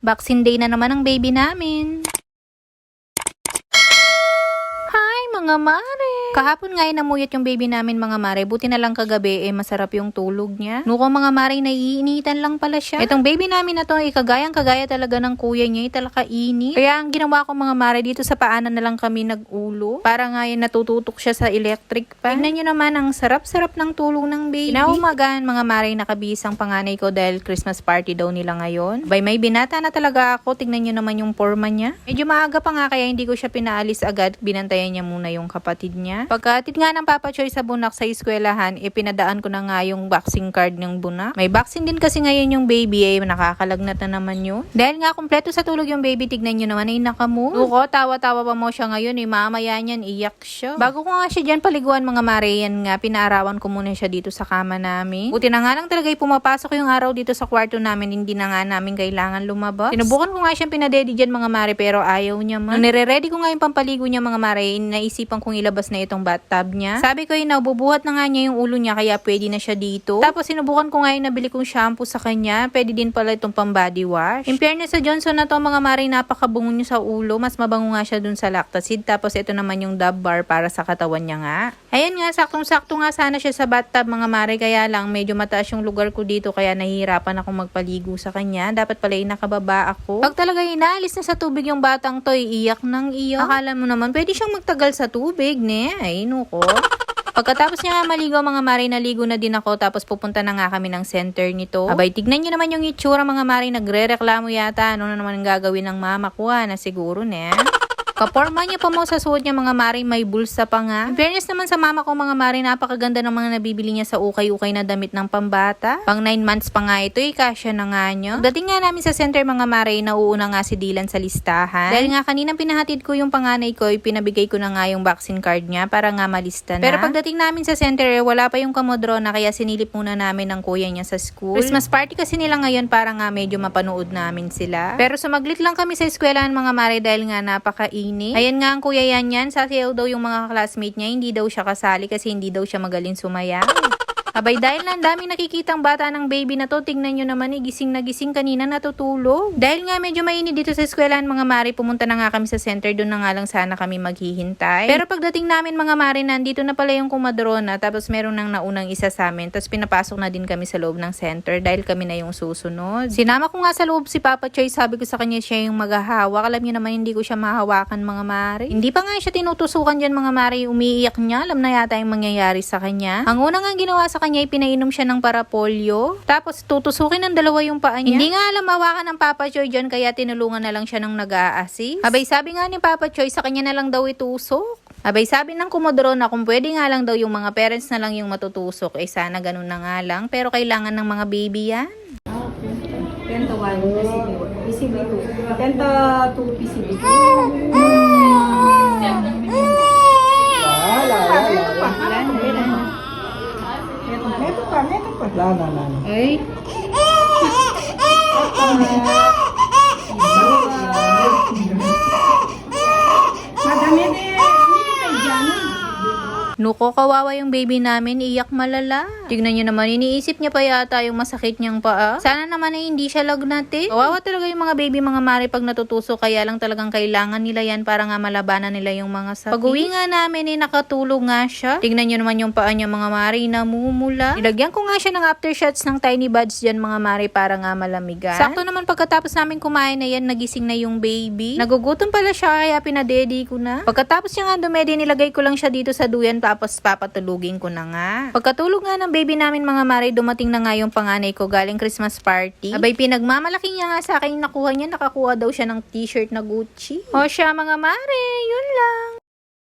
Vaccine day na naman ang baby namin. Hi, mga mare! Kahapon nga namuyot yung baby namin, mga mare. Buti na lang kagabi, masarap yung tulog niya. Nuko mga mare, naiinitan lang pala siya. Itong baby namin na to, kagayang-kagaya talaga ng kuya niya, talaga init. Kaya ang ginawa ko, mga mare, dito sa paanan na lang kami nag-ulo. Para nga yan, natututok siya sa electric pan. Tignan nyo naman, ang sarap-sarap ng tulog ng baby. Kinaumagan, mga mare, nakabisang panganay ko dahil Christmas party daw nila ngayon. May binata na talaga ako. Tignan nyo naman yung forma niya. Medyo maaga pa nga, kaya hindi ko siya pinaalis agad. Binantayan niya muna yung kapatid niya. Pagkatid nga ng Papa Choy sa Bunak sa eskwelahan, pinadaan ko na nga yung vaccine card ng Bunak. May vaccine din kasi ngayon yung baby, nakakalagnat na naman yun. Dahil nga kumpleto sa tulog yung baby, tignan nyo naman, nakamove. Nuko, tawa-tawa pa mo siya ngayon, mamaya niyan, iyak siya. Bago ko nga siya dyan paliguan, mga mare, yan nga, pinaarawan ko muna siya dito sa kama namin. Buti na nga lang talaga pumapasok yung araw dito sa kwarto namin, hindi na nga namin kailangan lumabas. Sinubukan ko nga siyang pinadedi dyan, mga mare, pero ayaw niya man. Nung nire-ready ko nga yung pampaligo niya, mga mare, naisipan kong ilabas na itong bathtub niya. Sabi ko nabubuhat na nga niya yung ulo niya, kaya pwede na siya dito. Tapos sinubukan ko nga yung nabili kong shampoo sa kanya. Pwede din pala itong pang body wash. In fairness sa Johnson na to, mga mare, napakabungo niya sa ulo. Mas mabango nga siya dun sa Lactacid. Tapos ito naman yung Dove Bar para sa katawan niya nga. Ayan nga, saktong-sakto nga sana siya sa bathtub, mga mare. Kaya lang, medyo mataas yung lugar ko dito, kaya nahihirapan akong magpaligo sa kanya. Dapat pala nakababa ako. Pag talaga inaalis na sa tubig yung batang to, iyak ng iyak. Akala mo naman, pwede siyang magtagal sa tubig, ne? Ay, nuko. Pagkatapos niya nga maligo, mga mare, naligo na din ako, tapos pupunta na nga kami ng center nito. Abay, tignan niyo naman yung itsura, mga mare, nagre-reklamo yata. Ano na naman ang gagawin ng mama ko, na siguro, ne? Kaporma niya pa mo sa suot niya, mga mare, may bulsa pa nga. In fairness naman sa mama ko, mga mare, napakaganda ng mga nabibili niya sa ukay-ukay na damit ng pambata. Pang 9 months pa nga ito, kasya na nga nyo. Dating nga namin sa center, mga mare, nauuna nga si Dylan sa listahan. Dahil nga kaninang pinahatid ko yung panganay ko, pinabigay ko na nga yung vaccine card niya para nga malista na. Pero pagdating namin sa center, wala pa yung kamodrona, kaya sinilip muna namin ng kuya niya sa school. Christmas party kasi nila ngayon, para nga medyo mapanood namin sila. Pero sumaglit lang kami sa eskwelahan, mga mare, dahil nga napakainit. Ayan nga ang kuya yan, sasayaw daw yung mga classmate niya, hindi daw siya kasali kasi hindi daw siya magaling sumayaw. Abay, dahil na ang daming nakikitang bata ng baby na to, tignan nyo naman, gising na gising kanina, natutulog. Dahil nga medyo mainit dito sa eskwelahan, mga mare, pumunta na nga kami sa center, doon na nga lang sana kami maghihintay. Pero pagdating namin, mga mare, nandito na pala yung kumadrona, tapos meron nang naunang isa sa amin, tapos pinapasok na din kami sa loob ng center dahil kami na yung susunod. Sinama ko nga sa loob si Papa Choy, sabi ko sa kanya siya yung maghahawak. Alam niyo naman, hindi ko siya mahawakan, mga mare. Hindi pa nga siya tinutusukan dyan, mga mare, umiiyak niya, alam na yata yung mangyayari sa kanya. Ang unang nga ginawa sa kanya, pinainom siya ng parapolyo. Tapos tutusukin ng dalawa yung paa niya. Hindi nga alam hawakan ng Papa Choy dyan, kaya tinulungan na lang siya ng nag-a-assist. Abay, sabi nga ni Papa Choy, sa kanya na lang daw itusok. Abay, sabi ng kumodrona, kung pwede nga lang daw yung mga parents na lang yung matutusok, sana ganun na nga lang. Pero kailangan ng mga baby yan. Penta 1, PCB 2. Penta 2, PCB 2. Meto pa. Lana. Ay. Madami din. Nuko, kawawa yung baby namin, iyak malala. Tignan niyo naman, iniisip niya pa yata yung masakit niyang paa. Sana naman ay hindi siya lagnat. Kawawa talaga yung mga baby, mga mare, pag natutuso, kaya lang talagang kailangan nila yan para nga malabanan nila yung mga sakit. Pag-uwi nga namin, nakatulog nga siya. Tignan niyo naman yung paa niya, mga mare, namumula. Ilagyan ko nga siya ng aftershots ng tiny buds dyan, mga mare, para nga malamigan. Sakto naman pagkatapos namin kumain na yan, nagising na yung baby. Nagugutom pala siya, kaya pinadedi ko na. Pagkatapos niya nga dumedi, nilagay ko lang siya dito sa duyan, tapos papatulugin ko na nga. Pagkatulog nga ng baby namin, mga mare, dumating na nga yung panganay ko galing Christmas party. Abay, pinagmamalaki niya nga sa akin, nakuha niya, nakakuha daw siya ng t-shirt na Gucci. O siya, mga mare, yun lang.